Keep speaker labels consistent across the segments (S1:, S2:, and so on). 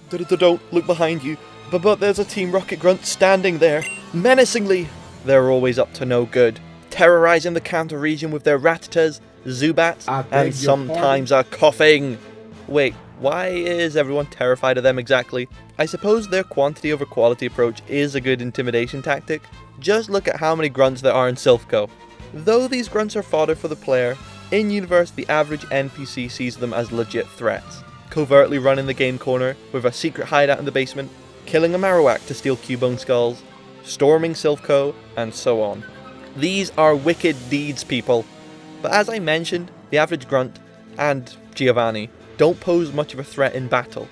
S1: Don't look behind you. But there's a Team Rocket grunt standing there, menacingly. They're always up to no good, terrorizing the Kanto region with their Ratatas, Zubats, and sometimes are coughing. Wait, why is everyone terrified of them exactly? I suppose their quantity over quality approach is a good intimidation tactic. Just look at how many grunts there are in Silph Co. Though these grunts are fodder for the player, in-universe the average NPC sees them as legit threats, covertly running the game corner with a secret hideout in the basement, killing a Marowak to steal Cubone skulls, storming Silph Co, and so on. These are wicked deeds, people. But as I mentioned, the average grunt, and Giovanni, don't pose much of a threat in battle.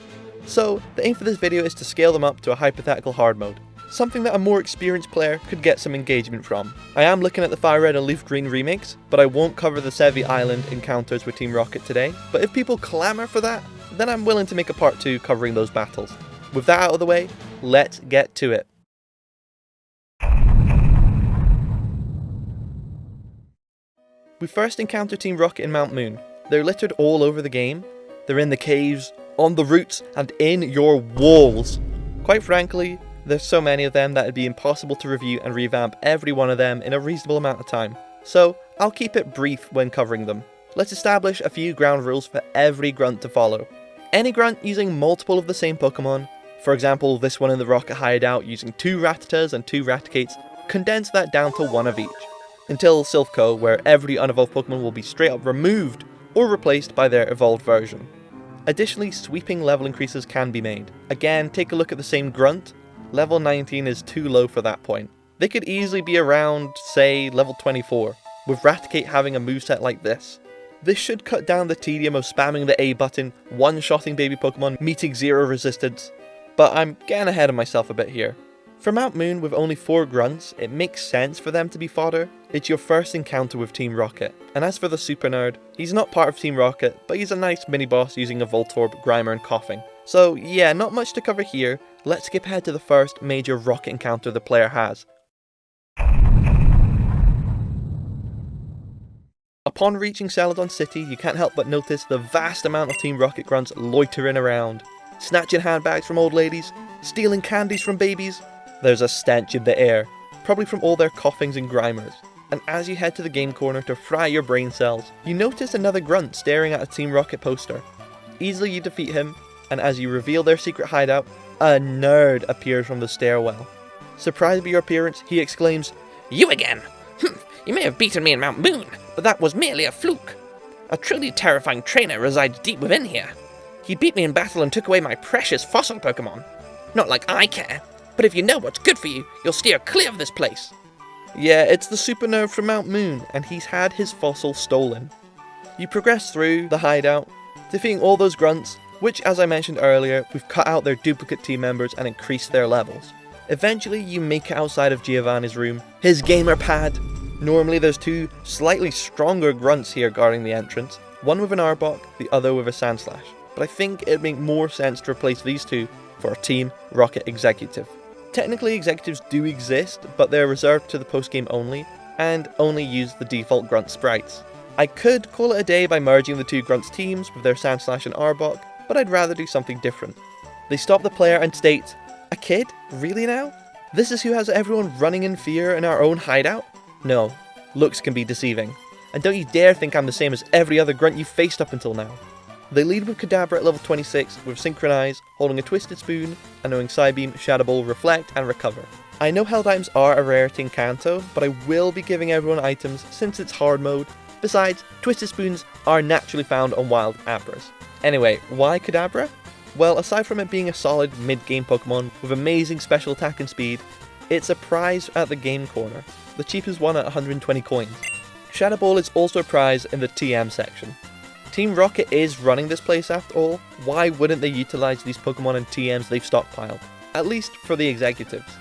S1: So the aim for this video is to scale them up to a hypothetical hard mode, something that a more experienced player could get some engagement from. I am looking at the Fire Red and Leaf Green remakes, but I won't cover the Sevi Island encounters with Team Rocket today, but if people clamour for that, then I'm willing to make a part 2 covering those battles. With that out of the way, let's get to it. We first encounter Team Rocket in Mount Moon. They're littered all over the game. They're in the caves, on the routes, and in your walls. Quite frankly, there's so many of them that it'd be impossible to review and revamp every one of them in a reasonable amount of time. So I'll keep it brief when covering them. Let's establish a few ground rules for every grunt to follow. Any grunt using multiple of the same Pokemon, for example this one in the Rocket Hideout using 2 Rattatas and 2 Raticates, condense that down to 1 of each. Until Silph Co, where every unevolved Pokemon will be straight up removed or replaced by their evolved version. Additionally, sweeping level increases can be made. Again, take a look at the same grunt. Level 19 is too low for that point. They could easily be around, say, level 24, with Raticate having a moveset like this. This should cut down the tedium of spamming the A button, one-shotting baby Pokemon, meeting 0 resistance. But I'm getting ahead of myself a bit here. For Mount Moon with only 4 grunts, it makes sense for them to be fodder. It's your first encounter with Team Rocket. And as for the Super Nerd, he's not part of Team Rocket, but he's a nice mini-boss using a Voltorb, Grimer, and Coughing. So yeah, not much to cover here. Let's skip ahead to the first major Rocket encounter the player has. Upon reaching Celadon City, you can't help but notice the vast amount of Team Rocket grunts loitering around, snatching handbags from old ladies, stealing candies from babies. There's a stench in the air, probably from all their Coughings and Grimers. And as you head to the game corner to fry your brain cells, you notice another grunt staring at a Team Rocket poster. Easily you defeat him, and as you reveal their secret hideout, a nerd appears from the stairwell. Surprised by your appearance, he exclaims,
S2: "You again? You may have beaten me in Mount Moon, but that was merely a fluke. A truly terrifying trainer resides deep within here. He beat me in battle and took away my precious fossil Pokemon. Not like I care, but if you know what's good for you, you'll steer clear of this place."
S1: Yeah, it's the Super Nerd from Mount Moon, and he's had his fossil stolen. You progress through the hideout, defeating all those grunts, which as I mentioned earlier, we've cut out their duplicate team members and increased their levels. Eventually you make it outside of Giovanni's room, his gamer pad. Normally there's 2 slightly stronger grunts here guarding the entrance, one with an Arbok, the other with a Sandslash. But I think it'd make more sense to replace these 2 for a Team Rocket executive. Technically executives do exist, but they're reserved to the post-game only, and only use the default grunt sprites. I could call it a day by merging the 2 grunts teams with their Sandslash and Arbok, but I'd rather do something different. They stop the player and state, "A kid? Really now? This is who has everyone running in fear in our own hideout?" No, looks can be deceiving. And don't you dare think I'm the same as every other grunt you've faced up until now. They lead with Kadabra at level 26 with Synchronize, holding a Twisted Spoon, and knowing Psybeam, Shadow Ball, Reflect, and Recover. I know held items are a rarity in Kanto, but I will be giving everyone items since it's hard mode. Besides, Twisted Spoons are naturally found on wild Abras. Anyway, why Kadabra? Well, aside from it being a solid mid-game Pokemon with amazing special attack and speed, it's a prize at the game corner, the cheapest one at 120 coins. Shadow Ball is also a prize in the TM section. Team Rocket is running this place after all, why wouldn't they utilise these Pokemon and TMs they've stockpiled? At least for the executives.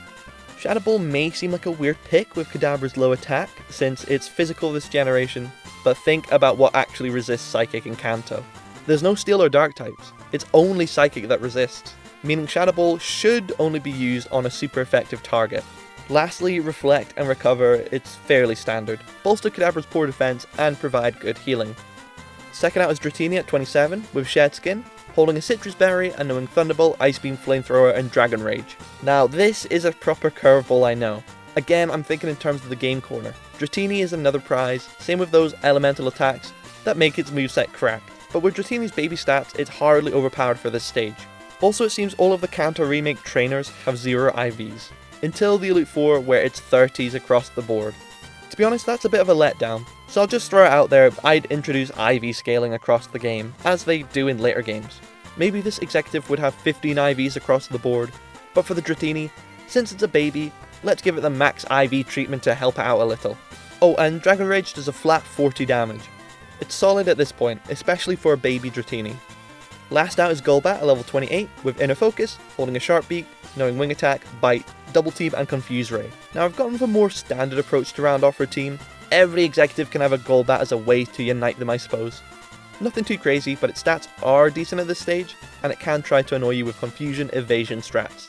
S1: Shadow Ball may seem like a weird pick with Kadabra's low attack, since it's physical this generation, but think about what actually resists Psychic in Kanto. There's no Steel or Dark types, it's only Psychic that resists, meaning Shadow Ball should only be used on a super effective target. Lastly, Reflect and Recover, it's fairly standard, bolster Kadabra's poor defense and provide good healing. Second out is Dratini at 27 with Shed Skin, holding a Citrus Berry and knowing Thunderbolt, Ice Beam, Flamethrower, and Dragon Rage. Now this is a proper curveball, I know. Again, I'm thinking in terms of the game corner. Dratini is another prize, same with those elemental attacks that make its moveset cracked. But with Dratini's baby stats, it's hardly overpowered for this stage. Also, it seems all of the Kanto remake trainers have 0 IVs, until the Elite Four where it's 30s across the board. To be honest, that's a bit of a letdown, so I'll just throw it out there, I'd introduce IV scaling across the game, as they do in later games. Maybe this executive would have 15 IVs across the board, but for the Dratini, since it's a baby, let's give it the max IV treatment to help it out a little. Oh, and Dragon Rage does a flat 40 damage. It's solid at this point, especially for a baby Dratini. Last out is Golbat at level 28, with Inner Focus, holding a Sharp Beak, knowing Wing Attack, Bite, Double Team and Confuse Ray. Now I've gone with a more standard approach to round off her team. Every executive can have a Golbat as a way to unite them, I suppose. Nothing too crazy, but its stats are decent at this stage, and it can try to annoy you with confusion evasion strats.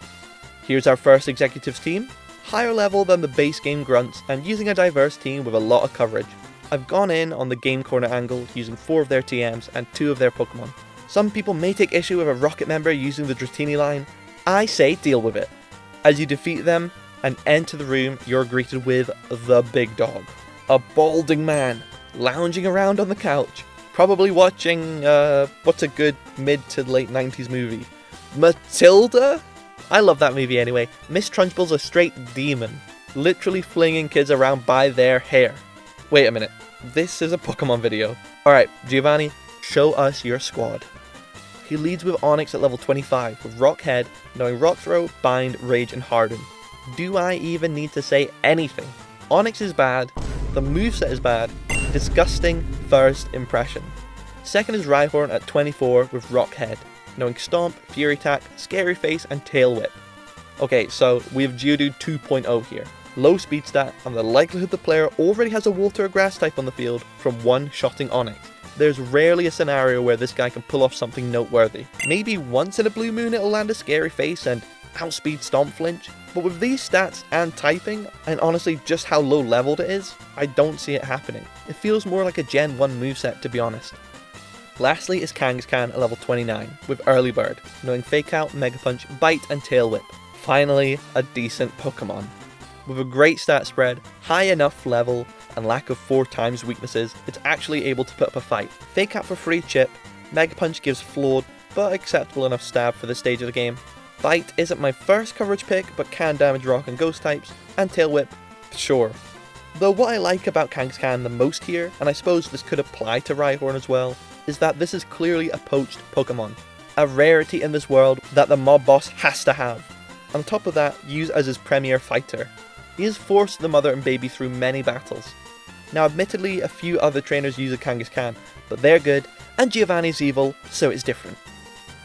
S1: Here's our first executives team, higher level than the base game grunts, and using a diverse team with a lot of coverage. I've gone in on the game corner angle using 4 of their TMs and 2 of their Pokemon. Some people may take issue with a Rocket member using the Dratini line. I say deal with it. As you defeat them and enter the room, you're greeted with the big dog. A balding man, lounging around on the couch, probably watching, what's a good mid to late 90s movie? Matilda? I love that movie anyway. Miss Trunchbull's a straight demon, literally flinging kids around by their hair. Wait a minute, this is a Pokemon video. Alright, Giovanni, show us your squad. He leads with Onix at level 25, with Rock Head, knowing Rock Throw, Bind, Rage and Harden. Do I even need to say anything? Onix is bad, the moveset is bad, disgusting first impression. Second is Rhyhorn at 24 with Rock Head, knowing Stomp, Fury Attack, Scary Face and Tail Whip. Okay, so we have Geodude 2.0 here. Low speed stat and the likelihood the player already has a water or grass type on the field from one-shotting Onix. There's rarely a scenario where this guy can pull off something noteworthy. Maybe once in a blue moon it'll land a Scary Face and outspeed Stomp Flinch, but with these stats and typing, and honestly just how low leveled it is, I don't see it happening. It feels more like a Gen 1 moveset to be honest. Lastly is Kangaskhan at level 29, with Early Bird, knowing Fake Out, Mega Punch, Bite and Tail Whip. Finally, a decent Pokemon. With a great stat spread, high enough level, and lack of 4 times weaknesses, it's actually able to put up a fight. Fake Out for free chip, Mega Punch gives flawed, but acceptable enough stab for this stage of the game. Bite isn't my first coverage pick, but can damage rock and ghost types, and Tail Whip, sure. Though what I like about Kangaskhan the most here, and I suppose this could apply to Rhyhorn as well, is that this is clearly a poached Pokemon. A rarity in this world that the mob boss has to have. On top of that, used as his premier fighter. He has forced the mother and baby through many battles. Now admittedly, a few other trainers use a Kangaskhan, but they're good, and Giovanni's evil, so it's different.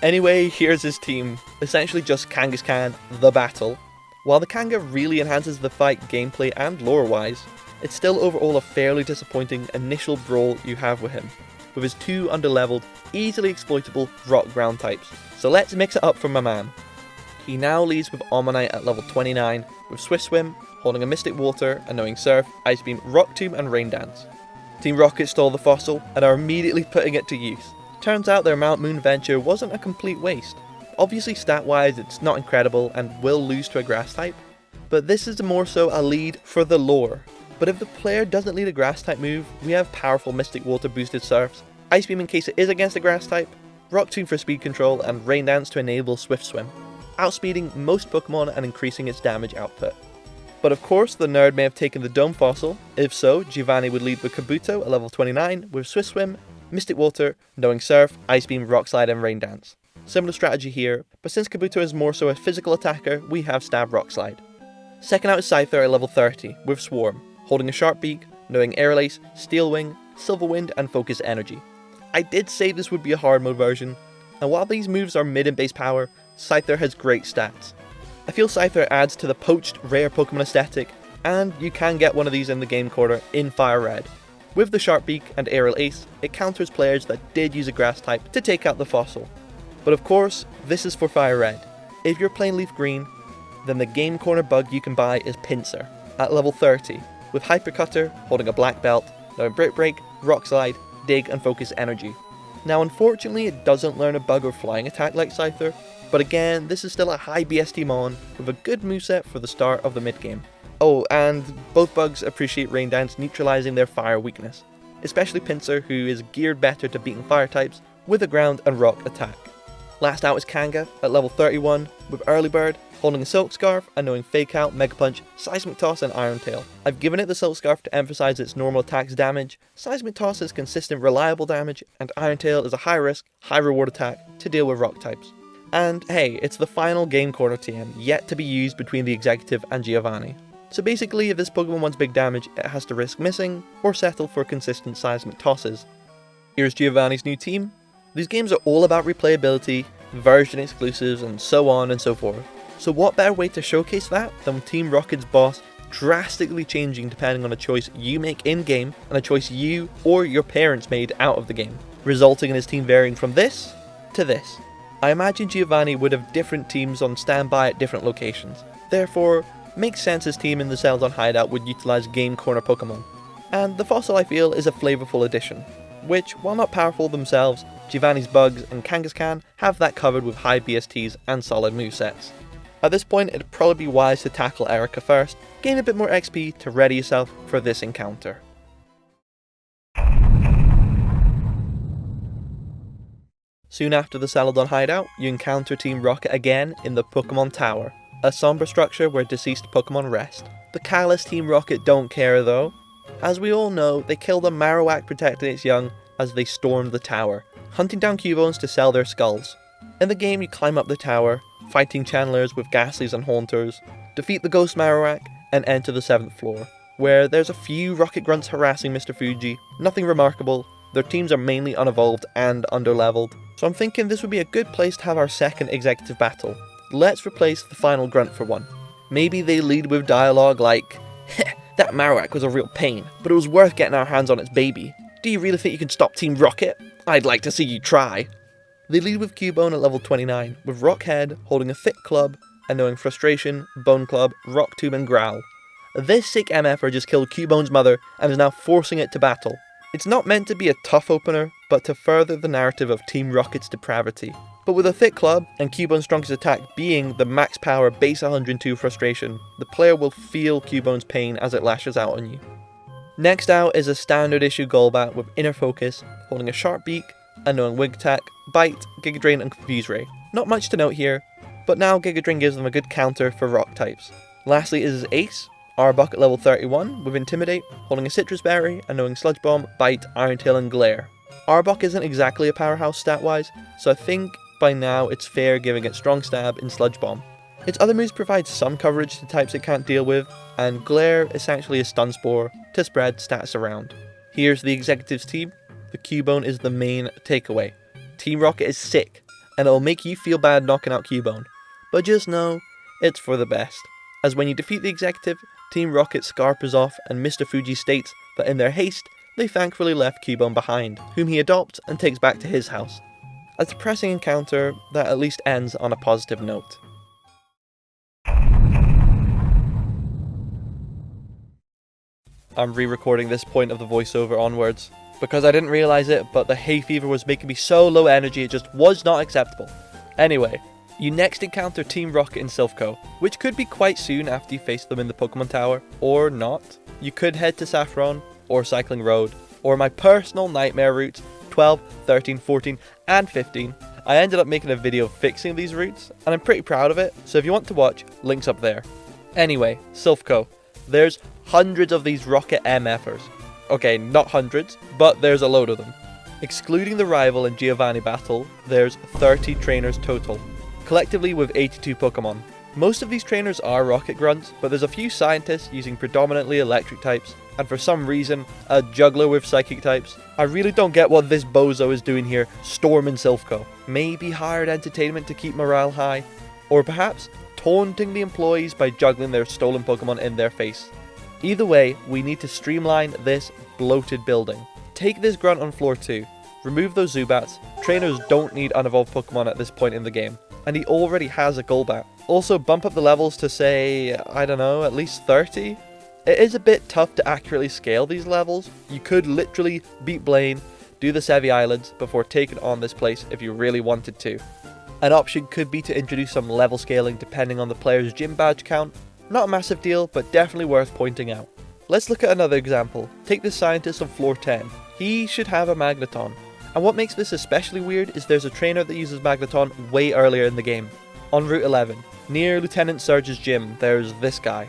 S1: Anyway, here's his team, essentially just Kangaskhan, the battle. While the Kanga really enhances the fight gameplay and lore-wise, it's still overall a fairly disappointing initial brawl you have with him, with his 2 underleveled, easily exploitable rock ground types. So let's mix it up for my man. He now leads with Omanyte at level 29, with Swift Swim, holding a Mystic Water and knowing Surf, Ice Beam, Rock Tomb and Rain Dance. Team Rocket stole the fossil and are immediately putting it to use. Turns out their Mount Moon venture wasn't a complete waste. Obviously stat wise it's not incredible and will lose to a grass type, but this is more so a lead for the lore. But if the player doesn't lead a grass type move, we have powerful Mystic Water boosted Surfs, Ice Beam in case it is against a grass type, Rock Tomb for speed control and Rain Dance to enable Swift Swim, outspeeding most Pokemon and increasing its damage output. But of course, the nerd may have taken the Dome Fossil. If so, Giovanni would lead with Kabuto at level 29 with Swift Swim, Mystic Water, knowing Surf, Ice Beam, Rock Slide and Rain Dance. Similar strategy here, but since Kabuto is more so a physical attacker, we have Stab Rock Slide. Second out is Scyther at level 30 with Swarm, holding a Sharp Beak, knowing Air Lace, Steel Wing, Silver Wind and Focus Energy. I did say this would be a hard mode version, and while these moves are mid and base power, Scyther has great stats. I feel Scyther adds to the poached rare Pokemon aesthetic, and you can get one of these in the game corner in Fire Red. With the Sharp Beak and Aerial Ace, it counters players that did use a grass type to take out the fossil. But of course, this is for Fire Red. If you're playing Leaf Green, then the game corner bug you can buy is Pinsir, at level 30, with Hyper Cutter holding a black belt, knowing Brick Break, Rock Slide, Dig and Focus Energy. Now unfortunately it doesn't learn a bug or flying attack like Scyther, but again this is still a high BST mon with a good moveset for the start of the mid game. Oh, and both bugs appreciate Rain Dance neutralizing their fire weakness, especially Pinsir, who is geared better to beating fire types with a ground and rock attack. Last out is Kanga at level 31 with Early Bird, holding a Silk Scarf and knowing Fake Out, Mega Punch, Seismic Toss and Iron Tail. I've given it the Silk Scarf to emphasize its normal attacks damage, Seismic Toss is consistent reliable damage, and Iron Tail is a high risk, high reward attack to deal with rock types. And hey, it's the final Game Corner TM yet to be used between the Executive and Giovanni. So basically if this Pokemon wants big damage, it has to risk missing or settle for consistent Seismic Tosses. Here's Giovanni's new team. These games are all about replayability, version exclusives, and so on and so forth. So what better way to showcase that than Team Rocket's boss drastically changing depending on a choice you make in-game and a choice you or your parents made out of the game, resulting in his team varying from this to this. I imagine Giovanni would have different teams on standby at different locations, therefore makes sense his team in the Celadon Hideout would utilise Game Corner Pokemon. And the Fossil I feel is a flavourful addition, which, while not powerful themselves, Giovanni's bugs and Kangaskhan have that covered with high BSTs and solid movesets. At this point it'd probably be wise to tackle Erica first, gain a bit more XP to ready yourself for this encounter. Soon after the Celadon Hideout, you encounter Team Rocket again in the Pokemon Tower, a somber structure where deceased Pokemon rest. The callous Team Rocket don't care though. As we all know, they killed a Marowak protecting its young as they stormed the tower, hunting down Cubones to sell their skulls. In the game you climb up the tower, fighting channelers with Ghastlies and Haunters, defeat the Ghost Marowak, and enter the 7th floor, where there's a few Rocket Grunts harassing Mr. Fuji, nothing remarkable, their teams are mainly unevolved and underleveled, so I'm thinking this would be a good place to have our second executive battle. Let's replace the final grunt for one. Maybe they lead with dialogue like, "That Marowak was a real pain, but it was worth getting our hands on its baby. Do you really think you can stop Team Rocket? I'd like to see you try." They lead with Cubone at level 29, with Rockhead holding a thick club and knowing Frustration, Bone Club, Rock Tomb and Growl. This sick MFer just killed Cubone's mother and is now forcing it to battle. It's not meant to be a tough opener, but to further the narrative of Team Rocket's depravity. But with a thick club, and Cubone's strongest attack being the max power base 102 Frustration, the player will feel Cubone's pain as it lashes out on you. Next out is a standard issue Golbat with Inner Focus, holding a sharp beak, and knowing Wing Attack, Bite, Giga Drain and Confuse Ray. Not much to note here, but now Giga Drain gives them a good counter for rock types. Lastly is his ace, Arbok at level 31 with Intimidate, holding a Citrus Berry and knowing Sludge Bomb, Bite, Iron Tail and Glare. Arbok isn't exactly a powerhouse stat-wise, so I think by now it's fair giving it Strong Stab in Sludge Bomb. Its other moves provide some coverage to types it can't deal with, and Glare essentially is Stun Spore to spread stats around. Here's the Executives team. The Cubone is the main takeaway. Team Rocket is sick, and it'll make you feel bad knocking out Cubone, but just know it's for the best, as when you defeat the Executive, Team Rocket scarpers off and Mr. Fuji states that in their haste, they thankfully left Cubone behind, whom he adopts and takes back to his house. A depressing encounter that at least ends on a positive note. I'm re-recording this point of the voiceover onwards, because I didn't realise it, but the hay fever was making me so low energy it just was not acceptable. Anyway, you next encounter Team Rocket in Silph Co, which could be quite soon after you face them in the Pokemon Tower, or not. You could head to Saffron, or Cycling Road, or my personal nightmare routes, 12, 13, 14, and 15. I ended up making a video fixing these routes, and I'm pretty proud of it, so if you want to watch, links up there. Anyway, Silph Co. There's hundreds of these Rocket MFers. Okay, not hundreds, but there's a load of them. Excluding the rival and Giovanni battle, there's 30 trainers total, collectively with 82 Pokemon. Most of these trainers are Rocket Grunts, but there's a few scientists using predominantly electric types, and for some reason, a juggler with psychic types. I really don't get what this bozo is doing here, storming Silph Co. Maybe hired entertainment to keep morale high, or perhaps taunting the employees by juggling their stolen Pokemon in their face. Either way, we need to streamline this bloated building. Take this grunt on floor 2, remove those Zubats, trainers don't need unevolved Pokemon at this point in the game, and he already has a Golbat. Also bump up the levels to say, I don't know, at least 30? It is a bit tough to accurately scale these levels. You could literally beat Blaine, do the Sevi Islands before taking on this place if you really wanted to. An option could be to introduce some level scaling depending on the player's gym badge count. Not a massive deal, but definitely worth pointing out. Let's look at another example. Take this scientist on floor 10. He should have a Magneton. And what makes this especially weird is there's a trainer that uses Magneton way earlier in the game. On Route 11, near Lieutenant Surge's gym, there's this guy.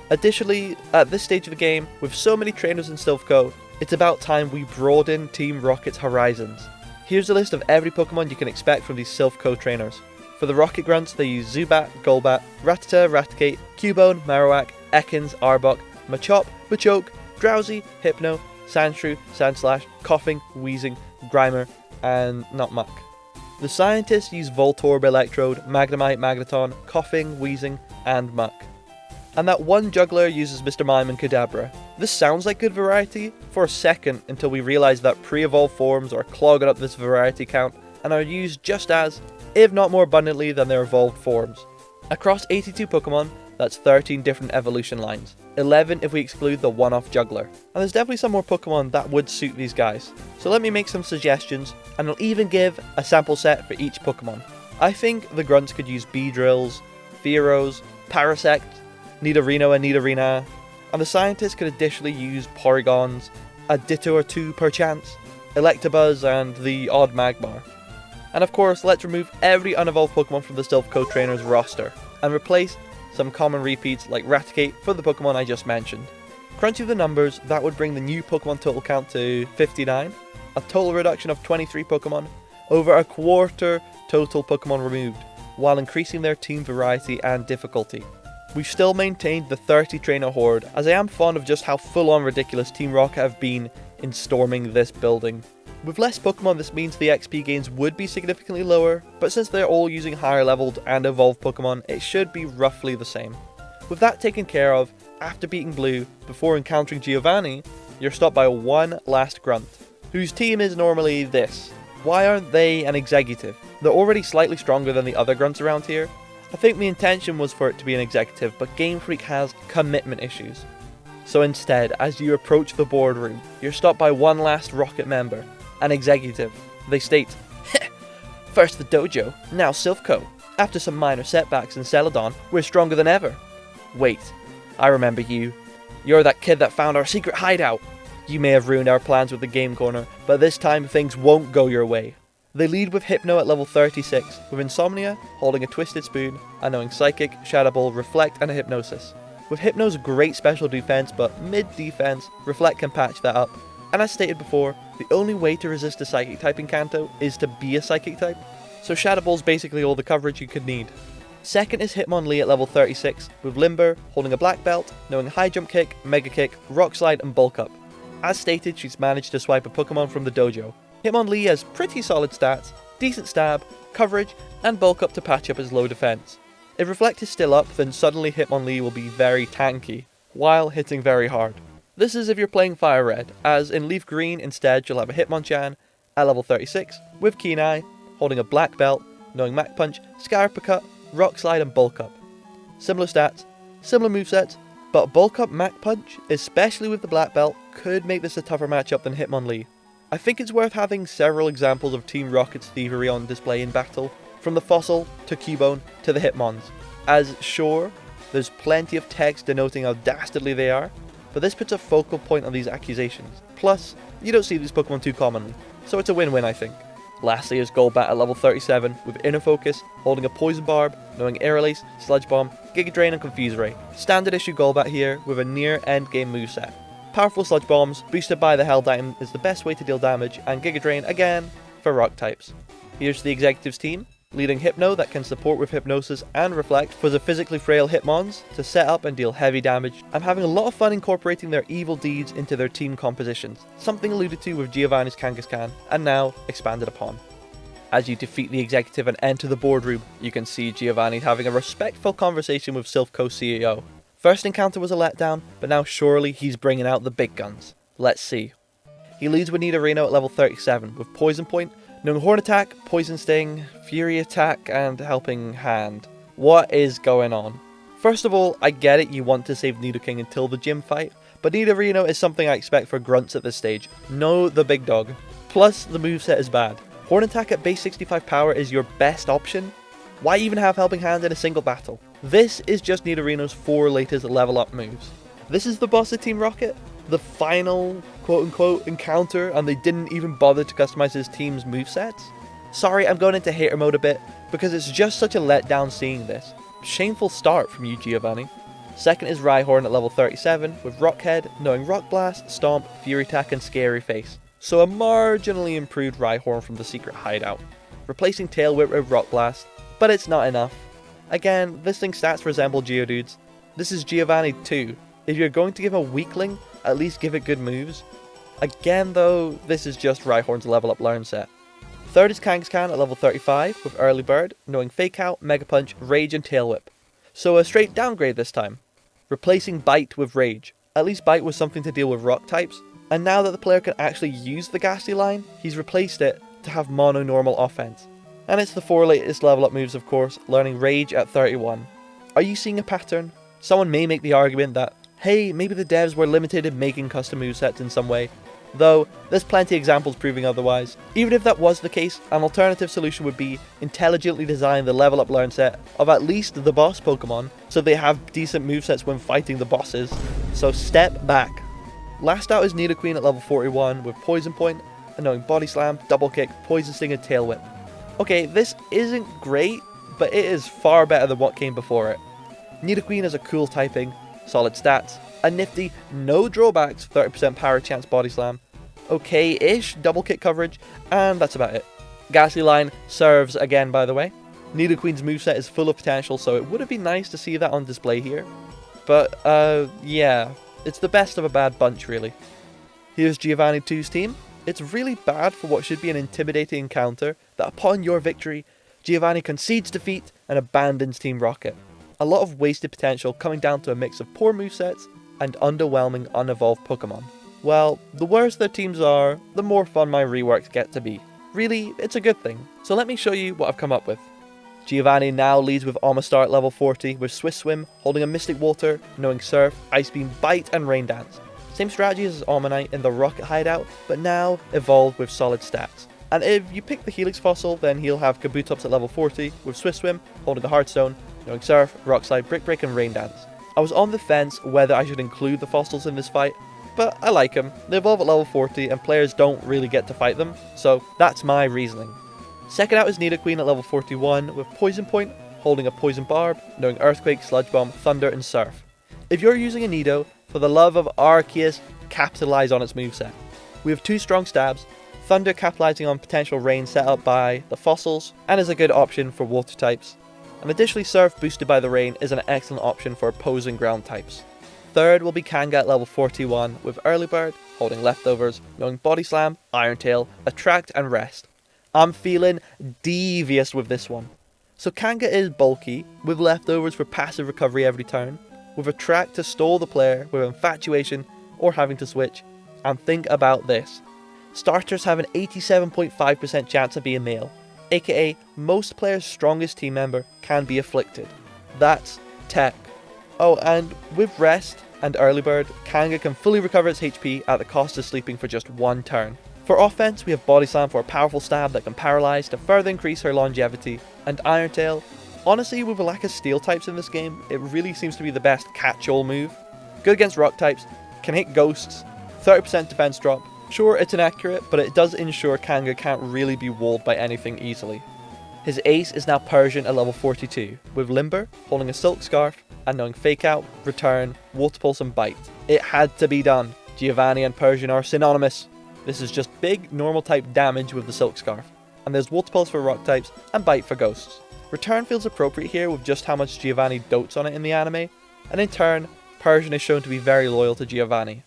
S1: Additionally, at this stage of the game, with so many trainers in Silph Co, it's about time we broaden Team Rocket's horizons. Here's a list of every Pokemon you can expect from these Silph Co trainers. For the Rocket Grunts, they use Zubat, Golbat, Rattata, Raticate, Cubone, Marowak, Ekans, Arbok, Machop, Machoke, Drowsy, Hypno, Sandshrew, Sandslash, Coughing, Wheezing, Grimer, and not Muck. The scientists use Voltorb, Electrode, Magnemite, Magneton, Coughing, Wheezing, and Muck. And that one juggler uses Mr. Mime and Kadabra. This sounds like good variety for a second until we realise that pre-evolved forms are clogging up this variety count and are used just as, if not more abundantly than their evolved forms. Across 82 Pokemon, that's 13 different evolution lines, 11 if we exclude the one-off juggler. And there's definitely some more Pokemon that would suit these guys. So let me make some suggestions, and I'll even give a sample set for each Pokemon. I think the Grunts could use Beedrills, Fearos, Parasect, Nidorino and Nidorina, and the scientists could additionally use Porygons, a Ditto or two per chance, Electabuzz, and the odd Magmar. And of course, let's remove every unevolved Pokemon from the Silph Co trainers roster, and replace some common repeats like Raticate for the Pokemon I just mentioned. Crunching the numbers, that would bring the new Pokemon total count to 59, a total reduction of 23 Pokemon, over a quarter total Pokemon removed, while increasing their team variety and difficulty. We've still maintained the 30 trainer horde, as I am fond of just how full-on ridiculous Team Rocket have been in storming this building. With less Pokemon, this means the XP gains would be significantly lower, but since they're all using higher leveled and evolved Pokemon, it should be roughly the same. With that taken care of, after beating Blue, before encountering Giovanni, you're stopped by one last Grunt, whose team is normally this. Why aren't they an executive? They're already slightly stronger than the other Grunts around here. I think the intention was for it to be an executive, but Game Freak has commitment issues. So instead, as you approach the boardroom, you're stopped by one last Rocket member, an executive. They state, "First the dojo, now Silph Co. After some minor setbacks in Celadon, we're stronger than ever." Wait, I remember you. You're that kid that found our secret hideout. You may have ruined our plans with the game corner, but this time things won't go your way. They lead with Hypno at level 36, with Insomnia holding a Twisted Spoon, and knowing Psychic, Shadow Ball, Reflect, and a Hypnosis. With Hypno's great special defense but mid-defense, Reflect can patch that up. And as stated before, the only way to resist a Psychic type in Kanto is to be a Psychic type, so Shadow Ball's basically all the coverage you could need. Second is Hitmonlee at level 36, with Limber holding a Black Belt, knowing High Jump Kick, Mega Kick, Rock Slide, and Bulk Up. As stated, she's managed to swipe a Pokemon from the dojo. Hitmonlee has pretty solid stats, decent stab, coverage, and bulk up to patch up his low defense. If Reflect is still up, then suddenly Hitmonlee will be very tanky, while hitting very hard. This is if you're playing Fire Red, as in Leaf Green instead you'll have a Hitmonchan at level 36, with Keen Eye, holding a Black Belt, knowing Mach Punch, Sky Uppercut, Rock Slide, and Bulk Up. Similar stats, similar movesets, but Bulk Up Mach Punch, especially with the Black Belt, could make this a tougher matchup than Hitmonlee. I think it's worth having several examples of Team Rocket's thievery on display in battle, from the Fossil to Cubone to the Hitmons, as sure, there's plenty of text denoting how dastardly they are, but this puts a focal point on these accusations. Plus, you don't see these Pokemon too commonly, so it's a win-win I think. Lastly is Golbat at level 37, with Inner Focus, holding a Poison Barb, knowing Aerolase, Sludge Bomb, Giga Drain, and Confuse Ray. Standard issue Golbat here, with a near endgame moveset. Powerful Sludge Bombs, boosted by the Hell Diamond, is the best way to deal damage, and Giga Drain, again, for Rock types. Here's the Executives team, leading Hypno that can support with Hypnosis and Reflect for the physically frail Hitmons to set up and deal heavy damage. I'm having a lot of fun incorporating their evil deeds into their team compositions, something alluded to with Giovanni's Kangaskhan, and now expanded upon. As you defeat the Executive and enter the boardroom, you can see Giovanni having a respectful conversation with Silph Co CEO. First encounter was a letdown, but now surely he's bringing out the big guns. Let's see. He leads with Nidorino at level 37, with Poison Point, knowing Horn Attack, Poison Sting, Fury Attack, and Helping Hand. What is going on? First of all, I get it, you want to save Nidoking until the gym fight, but Nidorino is something I expect for Grunts at this stage. No, the big dog. Plus, the moveset is bad. Horn Attack at base 65 power is your best option. Why even have Helping Hand in a single battle? This is just Nidorino's 4 latest level up moves. This is the boss of Team Rocket, the final quote-unquote encounter, and they didn't even bother to customize his team's movesets? Sorry, I'm going into hater mode a bit, because it's just such a letdown seeing this. Shameful start from you, Giovanni. Second is Rhyhorn at level 37, with Rockhead, knowing Rock Blast, Stomp, Fury Attack and Scary Face. So a marginally improved Rhyhorn from the secret hideout. Replacing Tail Whip with Rock Blast, but it's not enough. Again, this thing's stats resemble Geodude's. This is Giovanni too. If you're going to give a weakling, at least give it good moves. Again though, this is just Rhyhorn's level up learn set. Third is Kangaskhan at level 35 with Early Bird, knowing Fake Out, Mega Punch, Rage and Tail Whip. So a straight downgrade this time. Replacing Bite with Rage. At least Bite was something to deal with rock types, and now that the player can actually use the Ghastly line, he's replaced it to have mono normal offense. And it's the 4 latest level up moves of course, learning Rage at 31. Are you seeing a pattern? Someone may make the argument that, hey, maybe the devs were limited in making custom movesets in some way, though there's plenty of examples proving otherwise. Even if that was the case, an alternative solution would be intelligently design the level up learn set of at least the boss Pokemon, so they have decent movesets when fighting the bosses. So step back. Last out is Nidoqueen at level 41 with Poison Point, and knowing Body Slam, Double Kick, Poison Sting and Tail Whip. Okay, this isn't great, but it is far better than what came before it. Nidoqueen has a cool typing, solid stats, a nifty, no drawbacks 30% power chance Body Slam, okay-ish double kick coverage, and that's about it. Ghastly line serves again by the way. Nidoqueen's moveset is full of potential, so it would have been nice to see that on display here. But yeah, it's the best of a bad bunch really. Here's Giovanni 2's team. It's really bad for what should be an intimidating encounter that upon your victory, Giovanni concedes defeat and abandons Team Rocket. A lot of wasted potential coming down to a mix of poor movesets and underwhelming unevolved Pokemon. Well, the worse their teams are, the more fun my reworks get to be. Really, it's a good thing. So let me show you what I've come up with. Giovanni now leads with Omastar at level 40 with Swift Swim, holding a Mystic Water, knowing Surf, Ice Beam, Bite and Rain Dance. Same strategy as Omanyte in the Rocket Hideout, but now evolved with solid stats. And if you pick the Helix Fossil, then he'll have Kabutops at level 40 with Swift Swim, holding the Heartstone, knowing Surf, Rock Slide, Brick Break and Rain Dance. I was on the fence whether I should include the fossils in this fight, but I like them. They evolve at level 40 and players don't really get to fight them, so that's my reasoning. Second out is Nidoqueen at level 41 with Poison Point, holding a Poison Barb, knowing Earthquake, Sludge Bomb, Thunder and Surf. If you're using a Nido, for the love of Arceus, capitalize on its moveset. We have 2 strong stabs, Thunder capitalizing on potential rain set up by the fossils, and is a good option for water types. And additionally Surf boosted by the rain is an excellent option for opposing ground types. Third will be Kanga at level 41 with Early Bird, holding Leftovers, knowing Body Slam, Iron Tail, Attract and Rest. I'm feeling devious with this one. So Kanga is bulky, with Leftovers for passive recovery every turn, with Attract to stall the player with Infatuation or having to switch, and think about this. Starters have an 87.5% chance of being male, aka most players' strongest team member can be afflicted. That's tech. Oh, and with Rest and Early Bird, Kanga can fully recover its HP at the cost of sleeping for just 1 turn. For offense, we have Body Slam for a powerful stab that can paralyze to further increase her longevity, and Iron Tail. Honestly, with a lack of steel types in this game, it really seems to be the best catch-all move. Good against rock types, can hit ghosts, 30% defense drop. Sure, it's inaccurate, but it does ensure Kanga can't really be walled by anything easily. His ace is now Persian at level 42, with Limber, holding a Silk Scarf, and knowing Fake Out, Return, Water Pulse and Bite. It had to be done. Giovanni and Persian are synonymous. This is just big, normal type damage with the Silk Scarf. And there's Water Pulse for rock types, and Bite for ghosts. Return feels appropriate here with just how much Giovanni dotes on it in the anime, and in turn, Persian is shown to be very loyal to Giovanni.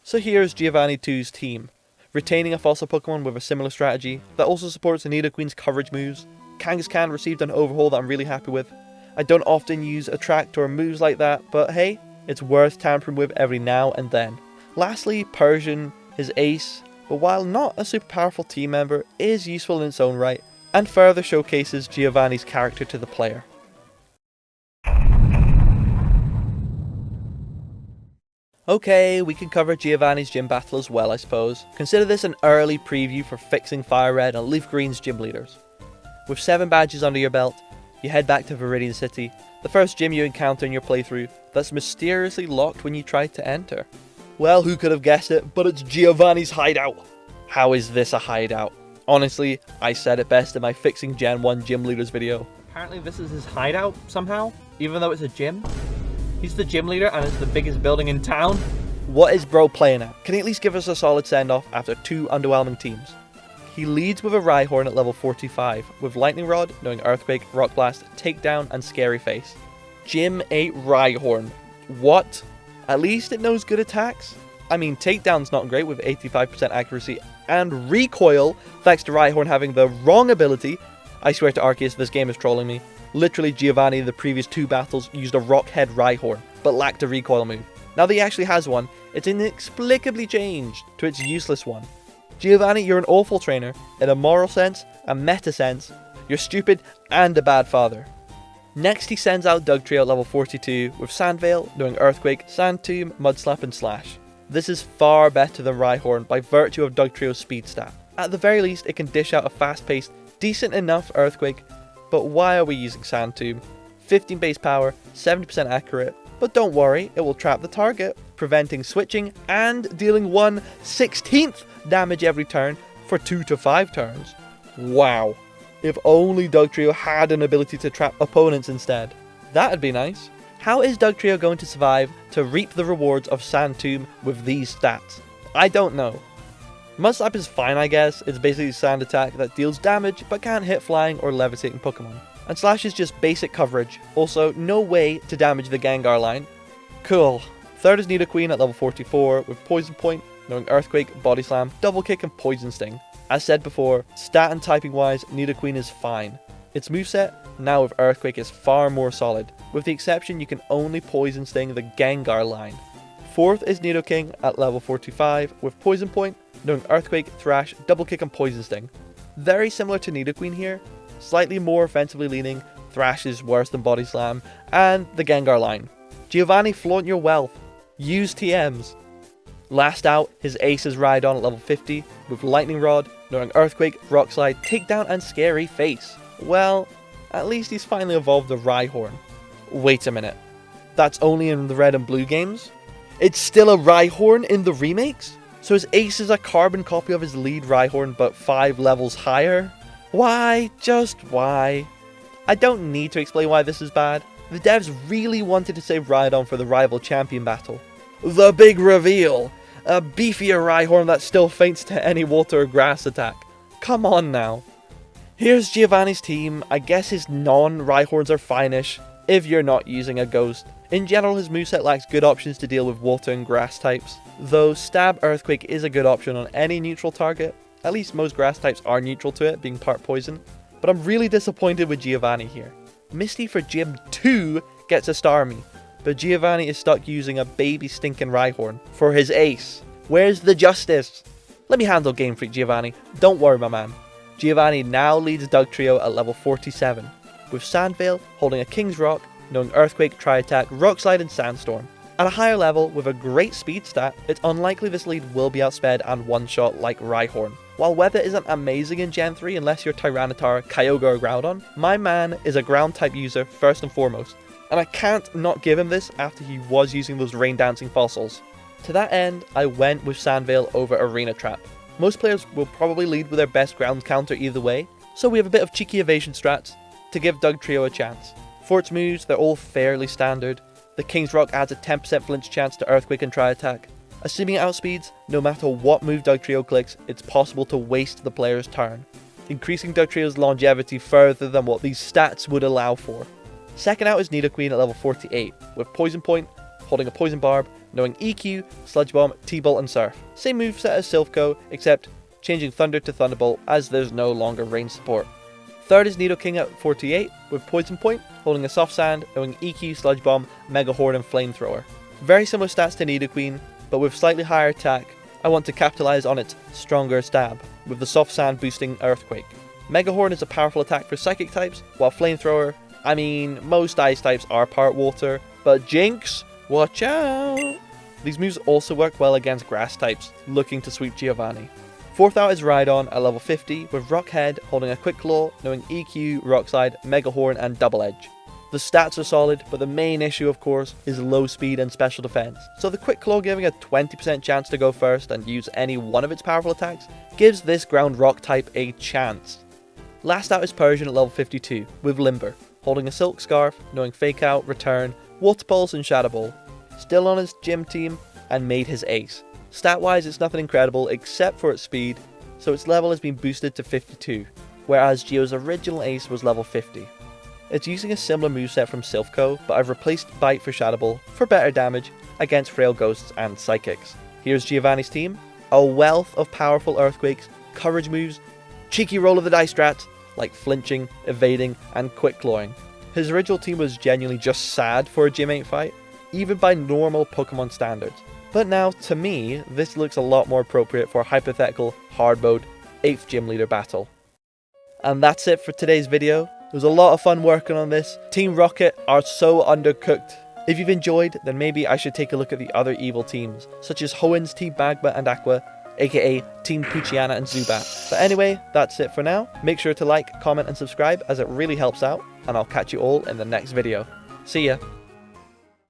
S1: So here's Giovanni 2's team, retaining a fossil Pokemon with a similar strategy that also supports the Nidoqueen's coverage moves. Kangaskhan received an overhaul that I'm really happy with. I don't often use Attract or moves like that, but hey, it's worth tampering with every now and then. Lastly, Persian, his ace, but while not a super powerful team member, is useful in its own right, and further showcases Giovanni's character to the player. Okay, we can cover Giovanni's gym battle as well, I suppose. Consider this an early preview for fixing Fire Red and Leaf Green's gym leaders. With 7 badges under your belt, you head back to Viridian City, the first gym you encounter in your playthrough that's mysteriously locked when you try to enter. Well, who could have guessed it, but it's Giovanni's hideout! How is this a hideout? Honestly, I said it best in my Fixing Gen 1 Gym Leaders video. Apparently this is his hideout somehow, even though it's a gym. He's the gym leader and it's the biggest building in town. What is bro playing at? Can he at least give us a solid send-off after 2 underwhelming teams? He leads with a Rhyhorn at level 45, with Lightning Rod, knowing Earthquake, Rock Blast, Takedown, and Scary Face. Gym 8 Rhyhorn. What? At least it knows good attacks? I mean, Takedown's not great with 85% accuracy, and Recoil, thanks to Rhyhorn having the wrong ability. I swear to Arceus, this game is trolling me. Literally, Giovanni in the previous 2 battles used a Rockhead Rhyhorn, but lacked a recoil move. Now that he actually has one, it's inexplicably changed to its useless one. Giovanni, you're an awful trainer, in a moral sense, a meta sense, you're stupid, and a bad father. Next he sends out Dugtrio at level 42, with Sandveil, knowing Earthquake, Sand Tomb, Mudslap, and Slash. This is far better than Rhyhorn by virtue of Dugtrio's speed stat. At the very least, it can dish out a fast-paced, decent enough Earthquake, but why are we using Sand Tomb? 15 base power, 70% accurate, but don't worry, it will trap the target, preventing switching and dealing 1/16th damage every turn for 2 to 5 turns. Wow. If only Dugtrio had an ability to trap opponents instead. That'd be nice. How is Dugtrio going to survive to reap the rewards of Sand Tomb with these stats? I don't know. Mudslap is fine, I guess. It's basically a sand attack that deals damage but can't hit flying or levitating Pokemon. And Slash is just basic coverage. Also, no way to damage the Gengar line. Cool. Third is Nidoqueen at level 44 with Poison Point, knowing Earthquake, Body Slam, Double Kick, and Poison Sting. As said before, stat and typing wise, Nidoqueen is fine. Its moveset, now with Earthquake, is far more solid, with the exception you can only Poison Sting the Gengar line. Fourth is Nidoking at level 45 with Poison Point, knowing Earthquake, Thrash, Double Kick, and Poison Sting. Very similar to Nidoqueen here, slightly more offensively leaning, Thrash is worse than Body Slam, and the Gengar line. Giovanni, flaunt your wealth. Use TMs. Last out, his ace is Rhydon at level 50 with Lightning Rod, knowing Earthquake, Rock Slide, Takedown, and Scary Face. Well, at least he's finally evolved a Rhyhorn. Wait a minute. That's only in the red and blue games? It's still a Rhyhorn in the remakes? So his ace is a carbon copy of his lead Rhyhorn but 5 levels higher? Why? Just why? I don't need to explain why this is bad. The devs really wanted to save Rhydon for the rival champion battle. The big reveal! A beefier Rhyhorn that still faints to any water or grass attack. Come on now. Here's Giovanni's team. I guess his non-Rhyhorns are fine-ish, if you're not using a ghost. In general, his moveset lacks good options to deal with water and grass types, though Stab Earthquake is a good option on any neutral target. At least most grass types are neutral to it, being part poison. But I'm really disappointed with Giovanni here. Misty for Gym 2 gets a Starmie, but Giovanni is stuck using a baby stinking Rhyhorn for his ace. Where's the justice? Let me handle Game Freak, Giovanni. Don't worry, my man. Giovanni now leads Dugtrio at level 47, with Sandveil holding a King's Rock, knowing Earthquake, Tri-Attack, Rock Slide, and Sandstorm. At a higher level, with a great speed stat, it's unlikely this lead will be outsped and one-shot like Rhyhorn. While weather isn't amazing in Gen 3 unless you're Tyranitar, Kyogre, or Groudon, my man is a ground type user first and foremost, and I can't not give him this after he was using those rain dancing fossils. To that end, I went with Sandveil over Arena Trap. Most players will probably lead with their best ground counter either way, so we have a bit of cheeky evasion strats to give Dugtrio a chance. For its moves, they're all fairly standard. The King's Rock adds a 10% flinch chance to Earthquake and Tri-Attack. Assuming it outspeeds, no matter what move Dugtrio clicks, it's possible to waste the player's turn, increasing Dugtrio's longevity further than what these stats would allow for. Second out is Nidoqueen at level 48, with Poison Point, holding a Poison Barb, knowing EQ, Sludge Bomb, T-Bolt, and Surf. Same moveset as Silph Co, except changing Thunder to Thunderbolt as there's no longer range support. Third is Nidoking at 48, with Poison Point, holding a Soft Sand, knowing EQ, Sludge Bomb, Mega Horn, and Flamethrower. Very similar stats to Nidoqueen, but with slightly higher attack. I want to capitalize on its stronger stab, with the Soft Sand boosting Earthquake. Mega Horn is a powerful attack for Psychic types, while Flamethrower, I mean, most Ice types are part Water, but Jinx, watch out! These moves also work well against grass types looking to sweep Giovanni. 4th out is Rhydon at level 50 with Rock Head holding a Quick Claw, knowing EQ, Rock Slide, Mega Horn and Double Edge. The stats are solid, but the main issue of course is low speed and special defense, so the Quick Claw giving a 20% chance to go first and use any one of its powerful attacks gives this ground rock type a chance. Last out is Persian at level 52 with Limber, holding a Silk Scarf, knowing Fake Out, Return, Water Pulse and Shadow Ball. Still on his gym team and made his ace. Stat wise it's nothing incredible except for its speed, so its level has been boosted to 52, whereas Gio's original ace was level 50. It's using a similar moveset from Silph Co, but I've replaced Bite for Shadow Ball for better damage against Frail Ghosts and Psychics. Here's Giovanni's team, a wealth of powerful Earthquakes, courage moves, cheeky roll of the dice strats like flinching, evading and quick clawing. His original team was genuinely just sad for a Gym 8 fight, even by normal Pokemon standards. But now, to me, this looks a lot more appropriate for a hypothetical, hard mode, 8th Gym Leader battle. And that's it for today's video. It was a lot of fun working on this. Team Rocket are so undercooked. If you've enjoyed, then maybe I should take a look at the other evil teams, such as Hoenn's Team Magma and Aqua, aka Team Poochyena and Zubat. But anyway, that's it for now. Make sure to like, comment and subscribe as it really helps out, and I'll catch you all in the next video. See ya!